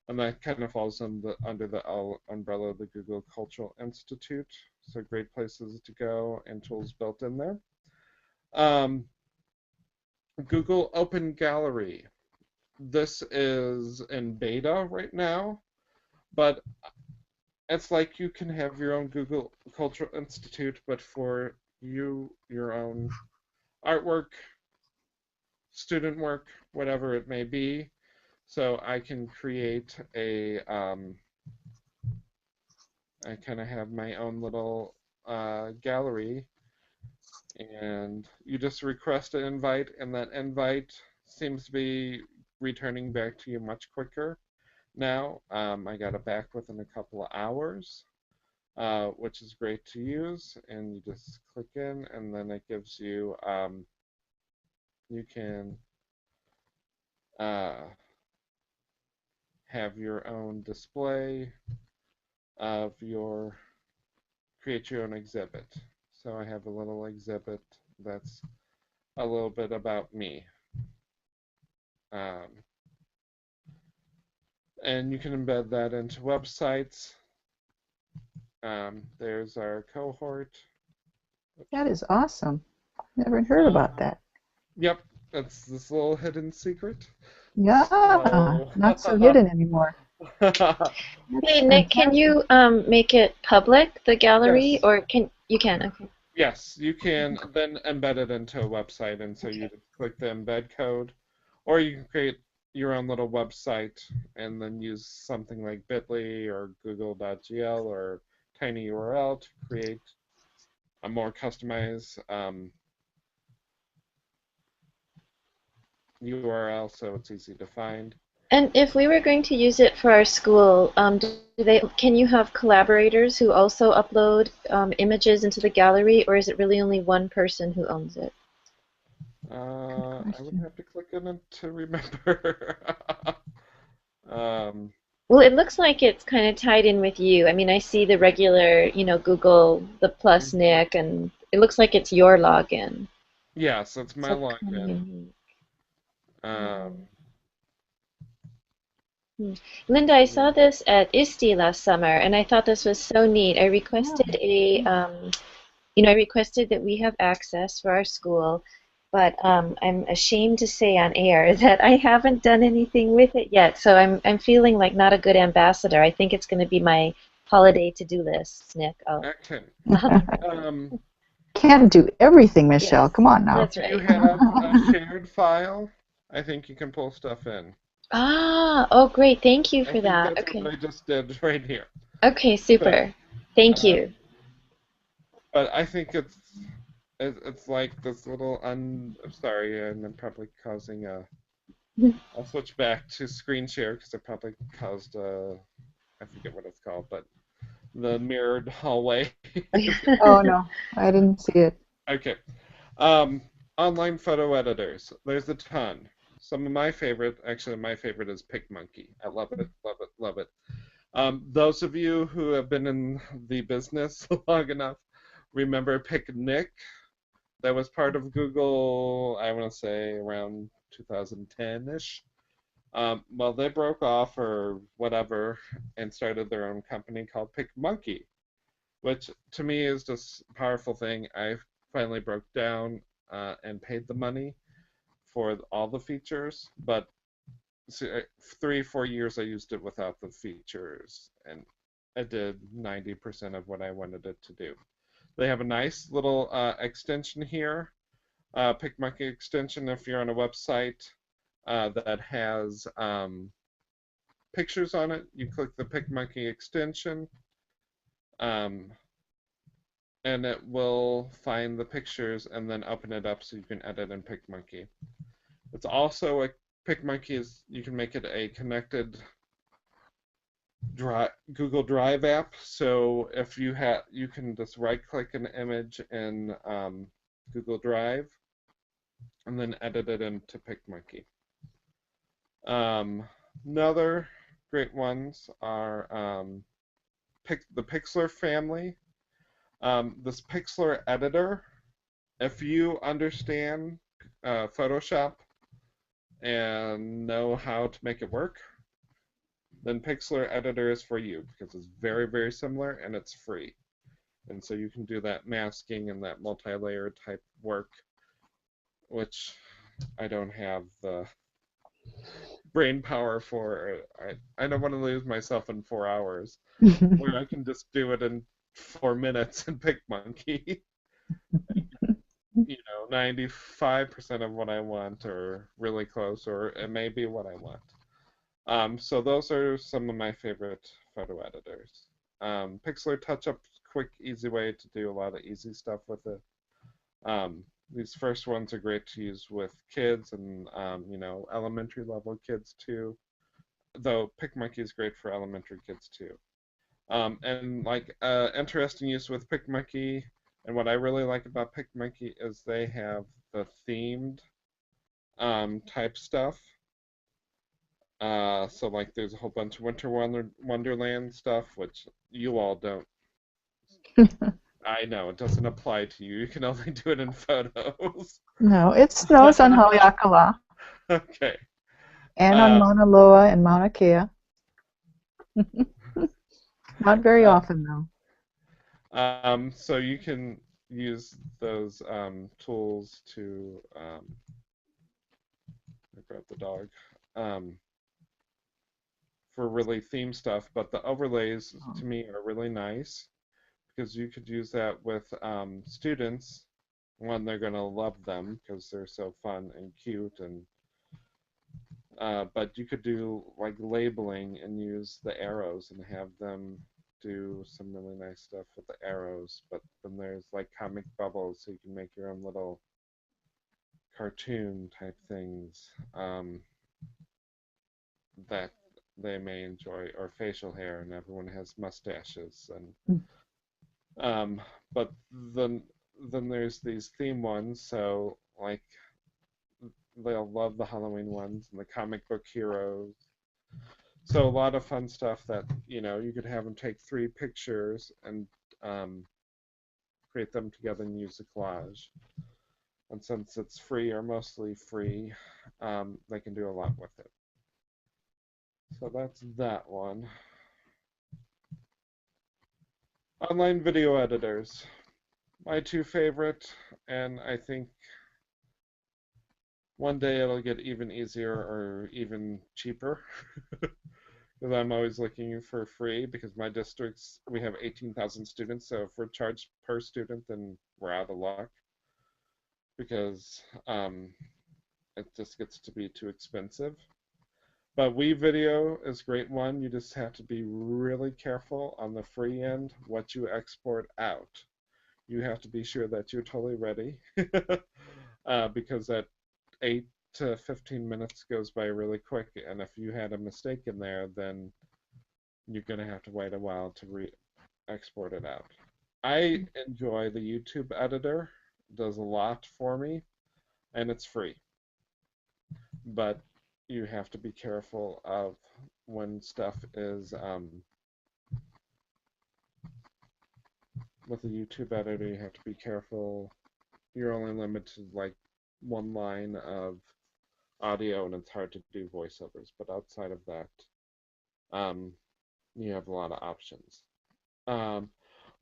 And that kind of falls under the umbrella of the Google Cultural Institute. So great places to go and tools built in there. Um, Google Open Gallery. This is in beta right now, but it's like you can have your own Google Cultural Institute, but for you, your own artwork, student work, whatever it may be. So I can create I kind of have my own little gallery, and you just request an invite, and that invite seems to be returning back to you much quicker now. I got it back within a couple of hours, which is great to use, and you just click in, and then it gives you, you can have your own display of create your own exhibit. So I have a little exhibit that's a little bit about me. Um, and you can embed that into websites. There's our cohort. That is awesome. Never heard about that. Yep, that's this little hidden secret. Yeah, So, not so hidden anymore. Hey That's Nick, can you make it public, the gallery, yes, or you can? Okay. yes, you can then embed it into a website, and so you just click the embed code, or you can create your own little website and then use something like Bitly or Google.gl or TinyURL to create a more customized URL so it's easy to find. And if we were going to use it for our school, can you have collaborators who also upload images into the gallery, or is it really only one person who owns it? I would have to click in it to remember. Well, it looks like it's kind of tied in with you. I mean, I see the regular, Google, the plus Nick, and it looks like it's your login. Yes, it's my So kind of login. unique. Linda, I saw this at ISTE last summer, and I thought this was so neat. I requested I requested that we have access for our school, but I'm ashamed to say on air that I haven't done anything with it yet. So I'm feeling like not a good ambassador. I think it's going to be my holiday to-do list, Nick. Okay. Can't do everything, Michelle. Yes, Come on now. that's If you right. have a shared file, I think you can pull stuff in. Oh, great. Thank you I for think that. that's Okay. what I just did right here. Okay, So, super. Thank uh, you. but I think it's like this little I'm sorry, and I'm probably causing a. I'll switch back to screen share because it probably caused I forget what it's called, but the mirrored hallway. Oh no, I didn't see it. Okay. Online photo editors. There's a ton. Some of my favorite, actually, my favorite is PicMonkey. I love it, love it, love it. Those of you who have been in the business long enough remember PicNick. That was part of Google, I want to say around 2010-ish. Well, they broke off or whatever and started their own company called PicMonkey, which to me is just a powerful thing. I finally broke down and paid the money for all the features, but 3 or 4 years I used it without the features, and it did 90% of what I wanted it to do. They have a nice little extension here, PicMonkey extension. If you're on a website that has pictures on it, you click the PicMonkey extension, um, and it will find the pictures and then open it up so you can edit in PicMonkey. It's also a PicMonkey is you can make it a connected Google Drive app. So if you can just right-click an image in Google Drive and then edit it into PicMonkey. Another great ones are the Pixlr family. This Pixlr editor, if you understand Photoshop and know how to make it work, then Pixlr editor is for you because it's very, very similar and it's free. And so you can do that masking and that multi-layer type work, which I don't have the brain power for. I don't want to lose myself in 4 hours, where I can just do it in 4 minutes in PicMonkey. 95% of what I want, or really close, or it may be what I want. So those are some of my favorite photo editors. Pixlr TouchUp, quick, easy way to do a lot of easy stuff with it. These first ones are great to use with kids and elementary level kids too. Though PicMonkey is great for elementary kids too. And like interesting use with PicMonkey, and what I really like about PicMonkey is they have the themed type stuff. So like there's a whole bunch of Winter Wonderland stuff, which you all don't. I know, it doesn't apply to you. You can only do it in photos. No, it snows on Haleakala Okay. and on Mauna Loa and Mauna Kea. Not very often, though. So you can use those tools to I grabbed the dog for really theme stuff, but the overlays to me are really nice because you could use that with students. One, they're going to love them because they're so fun and cute, and but you could do like labeling and use the arrows and have them do some really nice stuff with the arrows. But then there's like comic bubbles, so you can make your own little cartoon type things that they may enjoy, or facial hair, and everyone has mustaches. And but then there's these theme ones, so like they'll love the Halloween ones and the comic book heroes. So a lot of fun stuff that you could have them take 3 pictures and create them together and use a collage. And since it's free, or mostly free, they can do a lot with it. So that's that one. Online video editors. My 2 favorite, and I think one day it'll get even easier or even cheaper. Because I'm always looking for free, because my districts, we have 18,000 students, so if we're charged per student, then we're out of luck. Because it just gets to be too expensive. But WeVideo is a great one. You just have to be really careful on the free end what you export out. You have to be sure that you're totally ready because that 8 to 15 minutes goes by really quick, and if you had a mistake in there, then you're going to have to wait a while to export it out. I enjoy the YouTube editor. It does a lot for me, and it's free. But you have to be careful of when stuff is with a YouTube editor. You have to be careful. You're only limited to like 1 line of audio, and it's hard to do voiceovers. But outside of that, you have a lot of options.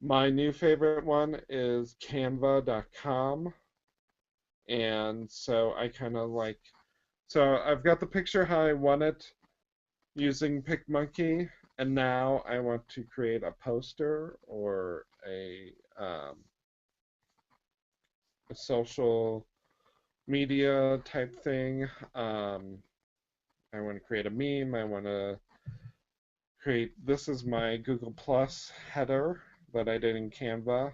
My new favorite one is Canva.com, and so I kind of like. So I've got the picture how I want it using PicMonkey, and now I want to create a poster or a social media type thing. I want to create a meme. I want to create, this is my Google Plus header that I did in Canva,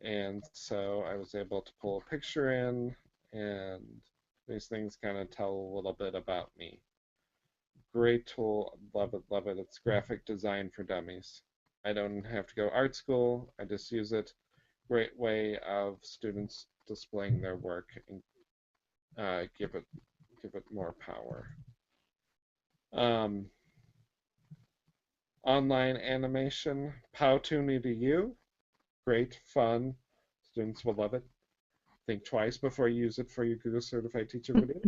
and so I was able to pull a picture in, and these things kind of tell a little bit about me. Great tool, love it, love it. It's graphic design for dummies. I don't have to go art school, I just use it. Great way of students displaying their work and give it more power. online animation, Powtoon EDU, great, fun, students will love it. Think twice before you use it for your Google Certified Teacher video.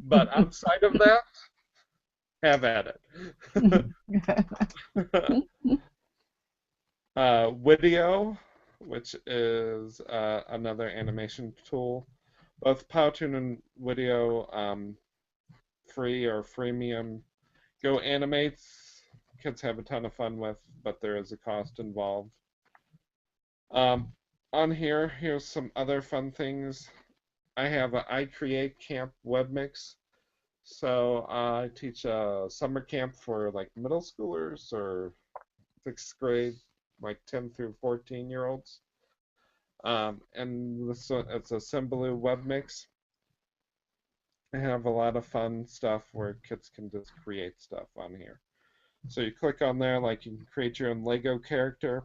But outside of that, have at it. Video, which is another animation tool. Both Powtoon and Video, free or freemium. Go Animates, kids have a ton of fun with, but there is a cost involved. On here, here's some other fun things. I have a I Create Camp webmix. So I teach a summer camp for like middle schoolers or 6th grade, like 10 through 14-year-olds. And it's a Symbaloo webmix. I have a lot of fun stuff where kids can just create stuff on here. So you click on there, like you can create your own Lego character,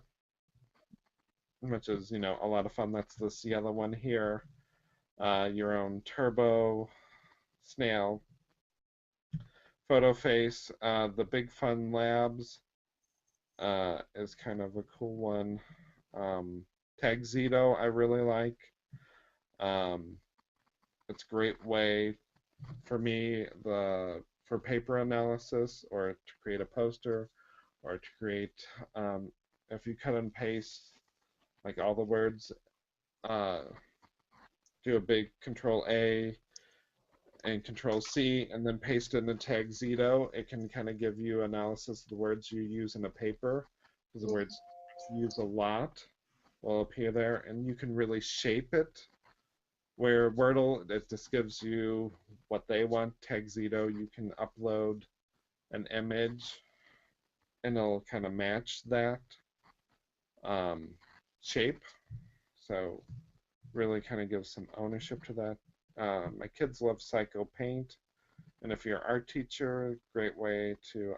which is, a lot of fun. That's this yellow one here. Your own turbo snail photo face. The Big Fun Labs is kind of a cool one. Tag Zito I really like. It's a great way for me for paper analysis or to create a poster or to create if you cut and paste like all the words, do a big Control A and Control C and then paste it in the tag Zito, it can kind of give you analysis of the words you use in a paper, because the words you use a lot will appear there, and you can really shape it. Where Wordle, it just gives you what they want. Tag Zito, you can upload an image and it'll kind of match that shape. So really kind of gives some ownership to that. My kids love Psycho Paint, and if you're an art teacher, great way to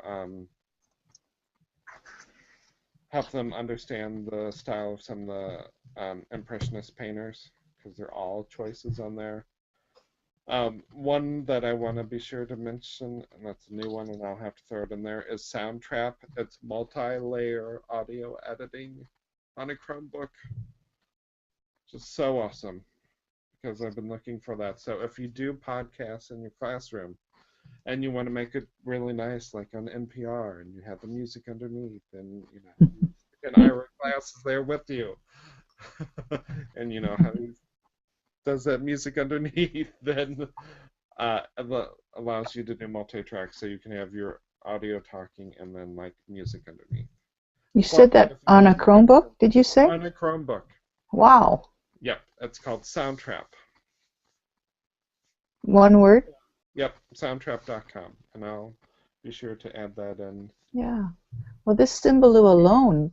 help them understand the style of some of the impressionist painters, because they're all choices on there. One that I want to be sure to mention, and that's a new one, and I'll have to throw it in there, is Soundtrap. It's multi-layer audio editing on a Chromebook. Just so awesome, because I've been looking for that. So if you do podcasts in your classroom and you want to make it really nice, like on NPR, and you have the music underneath, and an Ira Glass is there with you, and how does that music underneath, then allows you to do multi-track, so you can have your audio talking and then like music underneath. You said that on a Chromebook, did you say? On a Chromebook. Wow. Yep, it's called Soundtrap. One word? Yep, soundtrap.com, and I'll be sure to add that in. Yeah. Well, this Symbaloo alone,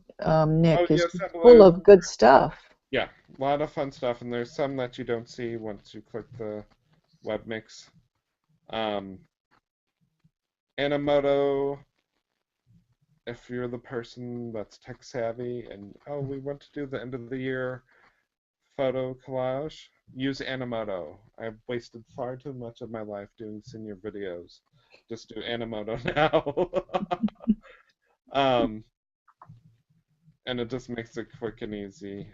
Nick, is Symbaloo, full of good stuff. Yeah, a lot of fun stuff, and there's some that you don't see once you click the web mix. Animoto, if you're the person that's tech savvy and we want to do the end of the year photo collage, use Animoto. I've wasted far too much of my life doing senior videos. Just do Animoto now. And it just makes it quick and easy.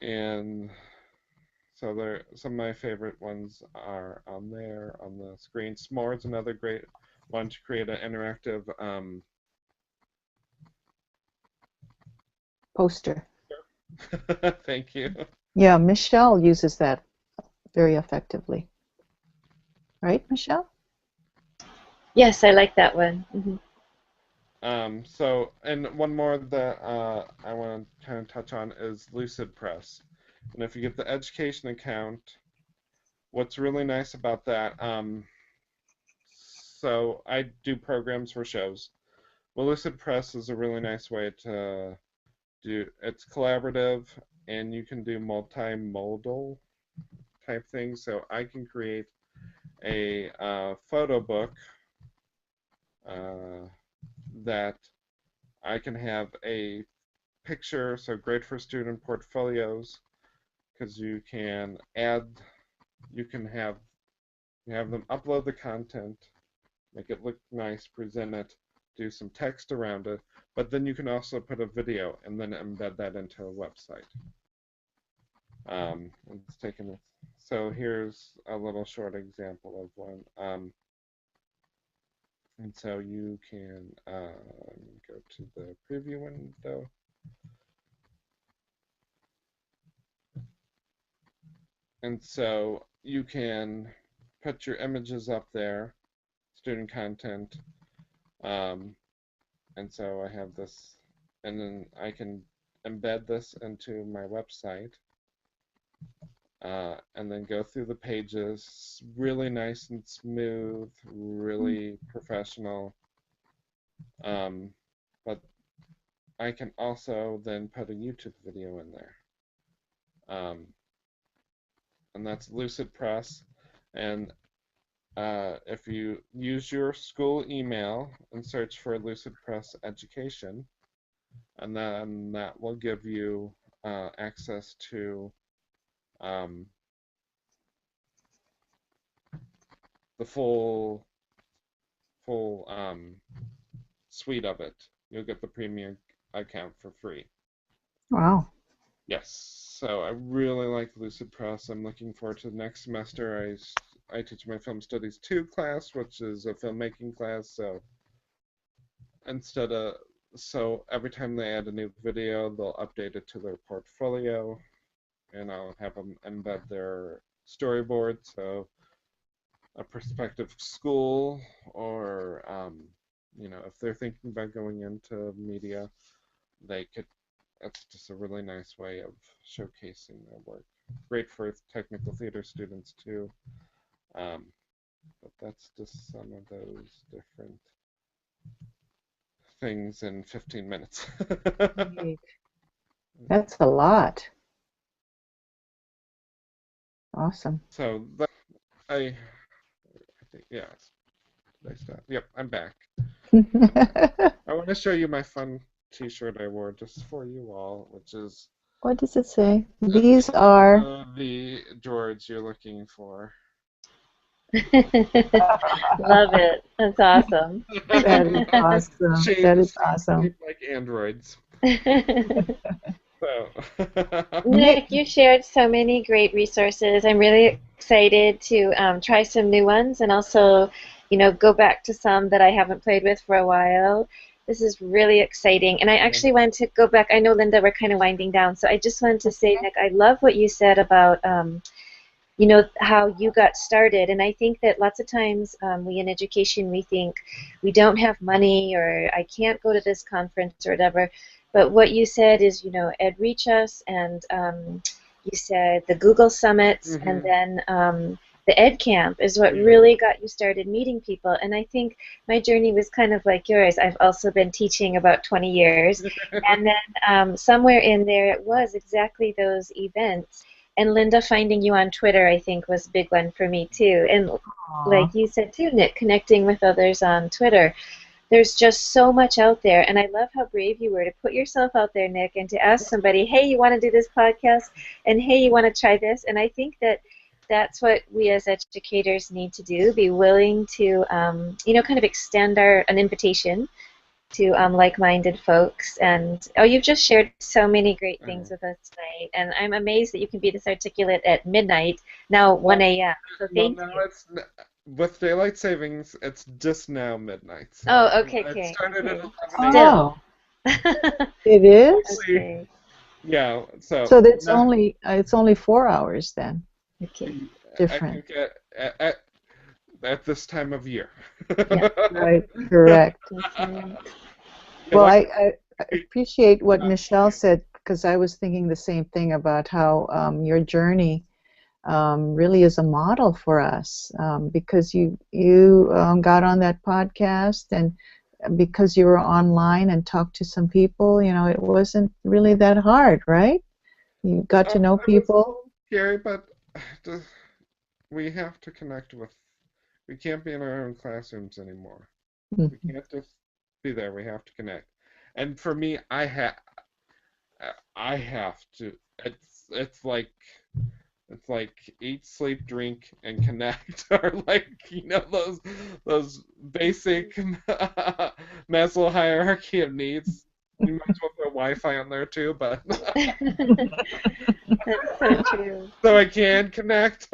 And so some of my favorite ones are on there on the screen. S'more is another great one to create an interactive poster. Thank you. Yeah, Michelle uses that very effectively. Right, Michelle? Yes, I like that one. Mm-hmm. And one more that I want to kind of touch on is Lucid Press. And if you get the education account, what's really nice about that, so I do programs for shows. Well, Lucid Press is a really nice way to it's collaborative, and you can do multimodal type things. So I can create a photo book that I can have a picture, so great for student portfolios, because you can have them upload the content, make it look nice, present it, do some text around it, but then you can also put a video and then embed that into a website. It's taken. So here's a little short example of one. And so you can go to the preview window. And so you can put your images up there, student content. And so I have this, and then I can embed this into my website. And then go through the pages, really nice and smooth, really professional. But I can also then put a YouTube video in there. And that's Lucid Press. And if you use your school email and search for Lucid Press Education, and then that will give you access to the full suite of it. You'll get the premium account for free. Wow. Yes, so I really like Lucid Press. I'm looking forward to the next semester. I teach my Film Studies 2 class, which is a filmmaking class. So every time they add a new video, they'll update it to their portfolio, and I'll have them embed their storyboard. So a prospective school, or if they're thinking about going into media, they could. That's just a really nice way of showcasing their work. Great for technical theater students too. But that's just some of those different things in 15 minutes. That's a lot. Awesome. So I think, yeah. Did I stop? Yep, I'm back. I want to show you my fun T-shirt I wore just for you all, which is. What does it say? These are the George you're looking for. Love it. That's awesome. That is awesome. That is awesome. Like androids. So. Nick, you shared so many great resources. I'm really excited to try some new ones and also, go back to some that I haven't played with for a while. This is really exciting. And I actually want to go back. I know, Linda, we're kind of winding down. So I just wanted to say, Nick, I love what you said about, how you got started. And I think that lots of times we in education, we think we don't have money or I can't go to this conference or whatever. But what you said is, Ed Reach Us, and you said the Google Summits, and then the Ed Camp is what really got you started meeting people. And I think my journey was kind of like yours. I've also been teaching about 20 years. And then somewhere in there it was exactly those events. And Linda, finding you on Twitter, I think, was a big one for me, too. And like you said, too, Nick, connecting with others on Twitter. There's just so much out there, and I love how brave you were to put yourself out there, Nick, and to ask somebody, hey, you want to do this podcast, and hey, you want to try this, and I think that that's what we as educators need to do, be willing to, kind of extend an invitation to like-minded folks, and you've just shared so many great things with us tonight, and I'm amazed that you can be this articulate at midnight, now 1 a.m., so thank you. With daylight savings, it's just now midnight. So okay. It started at 11 a.m. It is? Okay. Yeah, so that's it's only 4 hours then. Okay. Different. I think at this time of year. Yeah. Right, correct. Well, I appreciate what Michelle said, because I was thinking the same thing about how your journey really is a model for us, because you got on that podcast, and because you were online and talked to some people, it wasn't really that hard, right? You got to know people. Scary, but we have to connect with. We can't be in our own classrooms anymore. We can't just be there. We have to connect. And for me, I have to. It's like It's like eat, sleep, drink, and connect are like, those basic Maslow hierarchy of needs. You might as well put Wi-Fi on there too, but That's so true. so I can connect.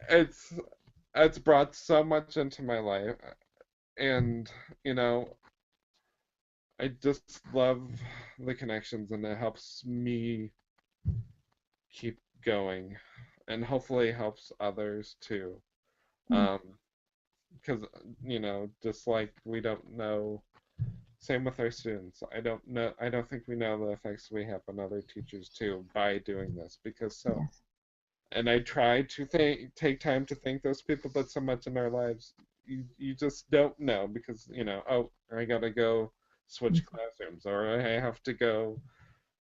it's it's brought so much into my life, and you know, I just love the connections, and it helps me keep going, and hopefully helps others too. Um, because just like we don't know, same with our students. I don't think we know the effects we have on other teachers too by doing this, because Yes. and I try to take time to thank those people, but so much in our lives you just don't know, because oh, I gotta go switch classrooms, or I have to go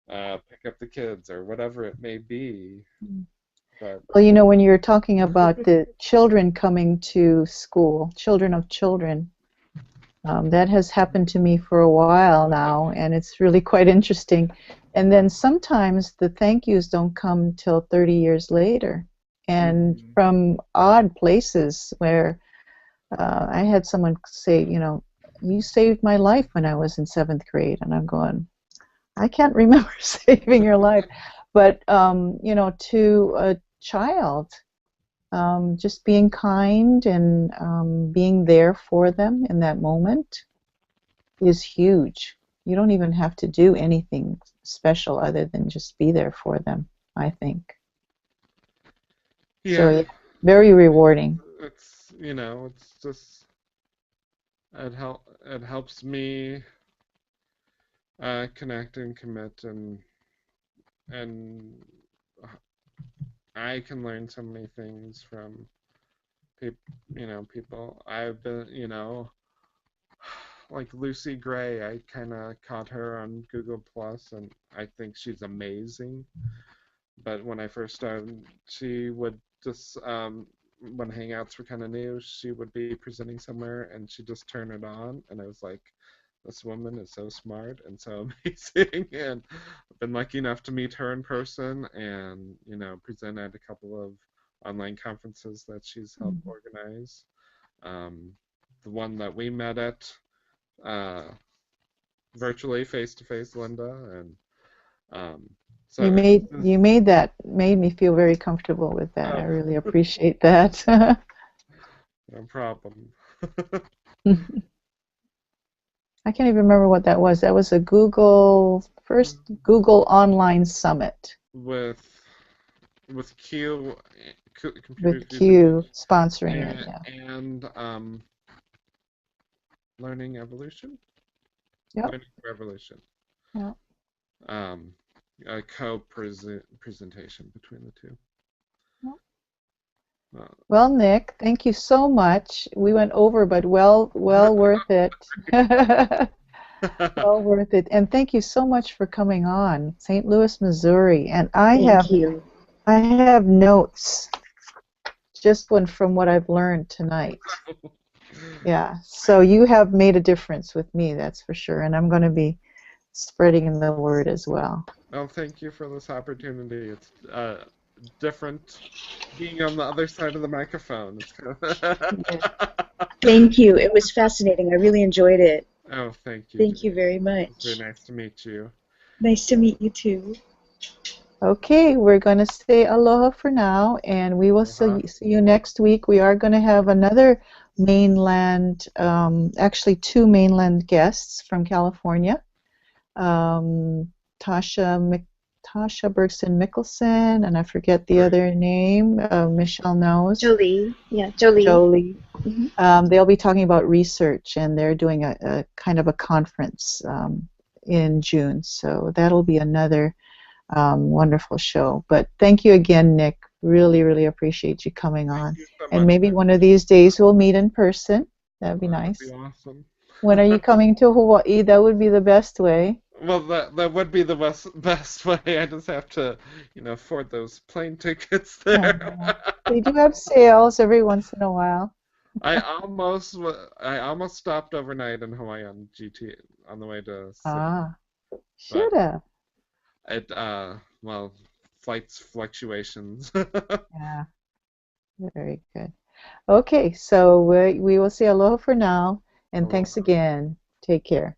pick up the kids, or whatever it may be. But Well, when you're talking about the children coming to school, children of children, that has happened to me for a while now, and it's really quite interesting. And then sometimes the thank yous don't come till 30 years later, and mhm. from odd places where I had someone say, you saved my life when I was in seventh grade, and I'm going, I can't remember saving your life, but to a child, just being kind and being there for them in that moment is huge. You don't even have to do anything special other than just be there for them, I think. So, Yeah, yeah, very rewarding. it's just it helps me connect and commit, and I can learn so many things from people. I've been, like Lucy Gray. I kind of caught her on Google Plus, and I think she's amazing. But when I first started, she would just when Hangouts were kind of new, she would be presenting somewhere, and she'd just turn it on, and I was like, this woman is so smart and so amazing. And I've been lucky enough to meet her in person, and present at a couple of online conferences that she's helped Mhm. organize. Um, the one that we met at uh, virtually, face to face, Linda, and um, You so made me feel very comfortable with that. I oh, really appreciate that. no problem. I can't even remember what that was. That was a first Google Online Summit with Q, computers with using Q sponsoring it. Yeah. and learning evolution, Yep. learning revolution. Yeah. Um, a co-presentation between the two. Yep. Uh, Well, Nick, thank you so much. We went over, but well worth it. Well worth it. And thank you so much for coming on, St. Louis, Missouri. And Thank you. I have notes just from what I've learned tonight. Yeah. So you have made a difference with me, that's for sure. And I'm going to be spreading the word as well. well, thank you for this opportunity. It's different being on the other side of the microphone. It's kind Yeah. of Thank you. It was fascinating. I really enjoyed it. oh, thank you, Thank you Denise. very It's very much. nice to meet you. Nice to meet you too. Okay, we're going to say aloha for now, and we will Aloha. see you next week. We are going to have another mainland, actually two mainland guests from California. Um, Tasha Tasha Bergson Mickelson, and I forget the Great. other name. Michelle knows. Jolie. Yeah, Jolie. Jolie. Hmm. They'll be talking about research, and they're doing a kind of a conference in June. So that'll be another wonderful show. But thank you again, Nick. Really, really appreciate you coming Thank on. you so And much, maybe one Denise. of these days we'll meet in person. That'd be That'd be nice. awesome. When are you coming to Hawaii? That would be the best way. Well, that would be the best way. I just have to, afford those plane tickets I there. know. They do have sales every once in a while. I almost stopped overnight in Hawaii on GT on the way to Sydney, Ah, but should have. it well, flights fluctuations. Yeah, very good. Okay, so we will say aloha for now, and thanks Aloha. again. Take care.